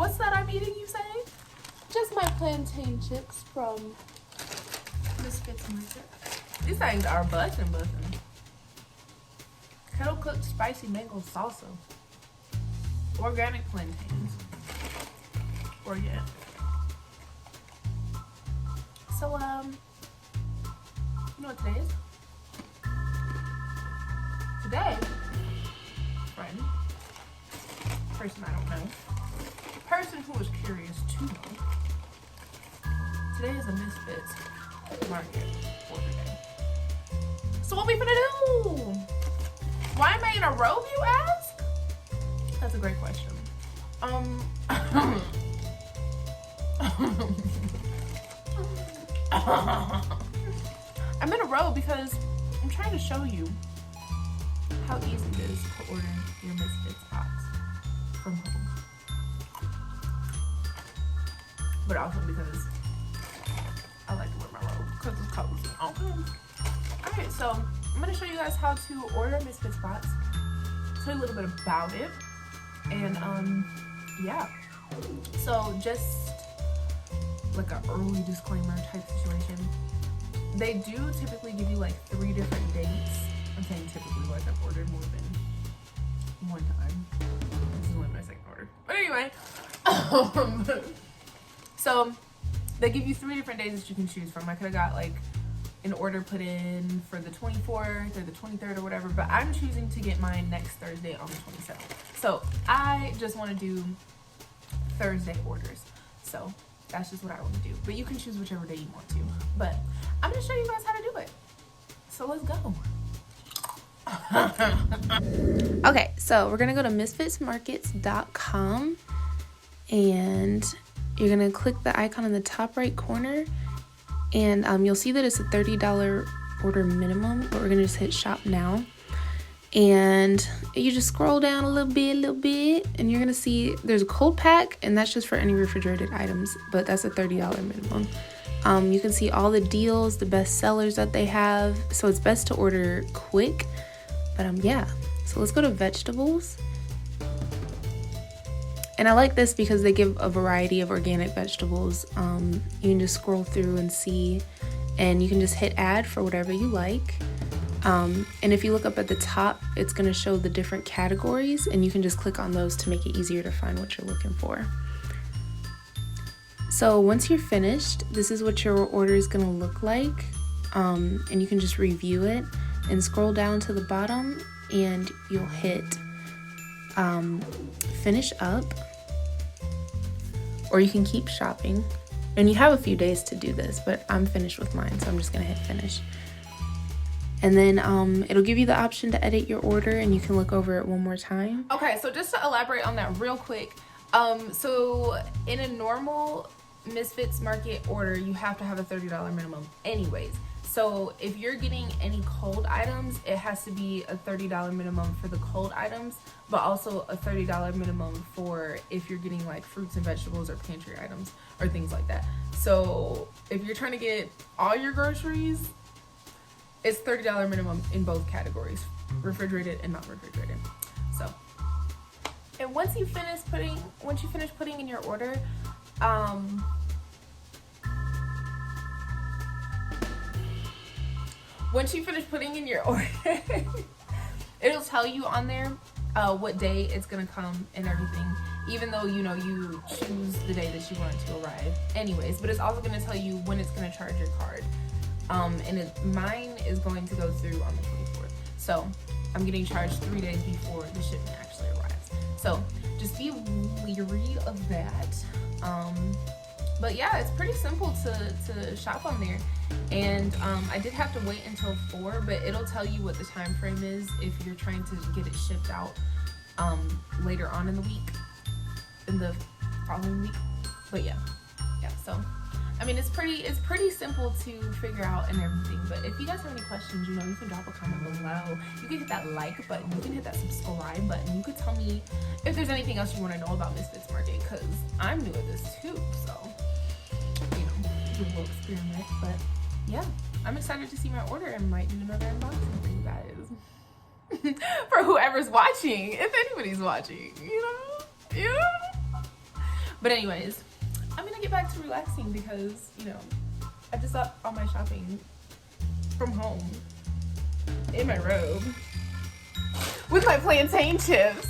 What's that I'm eating, you say? Just my plantain chips from Misfits Market. These things are bussin'. Kettle cooked spicy mango salsa. Organic plantains. Organic. So, you know what today is? Today, friend, person I don't know, person who is curious to know, today is a Misfits Market order day. So what we finna do? Why am I in a robe, you ask? That's a great question. I'm in a row because I'm trying to show you how easy it is to order your Misfits box from home. But also because I like to wear my robe because it's cozy. Okay. Alright, so I'm going to show you guys how to order a Misfits box. Tell you a little bit about it. And yeah. So just like an early disclaimer type situation. They do typically give you like 3 different dates. I'm saying typically, like I've ordered more than one time. This is only my second order. But anyway, so they give you 3 different days that you can choose from. I could have got like an order put in for the 24th or the 23rd or whatever, but I'm choosing to get mine next Thursday on the 27th. So I just want to do Thursday orders. So that's just what I want to do. But you can choose whichever day you want to. But I'm going to show you guys how to do it. So let's go. Okay, so we're gonna go to misfitsmarkets.com and you're gonna click the icon in the top right corner, and you'll see that it's a $30 order minimum, but we're gonna just hit shop now. And you just scroll down a little bit, and you're gonna see there's a cold pack, and that's just for any refrigerated items, but that's a $30 minimum. You can see all the deals, the best sellers that they have, so it's best to order quick. But yeah, so let's go to vegetables. And I like this because they give a variety of organic vegetables. You can just scroll through and see, and you can just hit add for whatever you like. And if you look up at the top, it's going to show the different categories, and you can just click on those to make it easier to find what you're looking for. So once you're finished, this is what your order is going to look like. And you can just review it and scroll down to the bottom, and you'll hit finish up, or you can keep shopping. And you have a few days to do this, but I'm finished with mine, so I'm just gonna hit finish. And then it'll give you the option to edit your order, and you can look over it one more time. Okay, so just to elaborate on that real quick, so in a normal Misfits Market order, you have to have a $30 minimum anyways. So if you're getting any cold items, it has to be a $30 minimum for the cold items, but also a $30 minimum for if you're getting like fruits and vegetables or pantry items or things like that. So if you're trying to get all your groceries, it's $30 minimum in both categories, refrigerated and non-refrigerated. So, and once you finish putting in your order, once you finish putting in your order, it'll tell you on there what day it's gonna come and everything, even though you choose the day that you want it to arrive anyways. But it's also gonna tell you when it's gonna charge your card. And mine is going to go through on the 24th. So I'm getting charged 3 days before the shipment actually arrives. So just be leery of that. But yeah, it's pretty simple to shop on there. And I did have to wait until 4, but it'll tell you what the time frame is if you're trying to get it shipped out later on in the week, in the following week. But yeah, so I mean, it's pretty simple to figure out and everything. But if you guys have any questions, you can drop a comment below. You can hit that like button. You can hit that subscribe button. You could tell me if there's anything else you want to know about Misfits Market, because I'm new at this too. So, do a little experiment. But yeah, I'm excited to see my order and might do another unboxing for you guys. For whoever's watching, if anybody's watching, But anyways, I'm gonna get back to relaxing because, you know, I just got all my shopping from home in my robe with my plantain chips.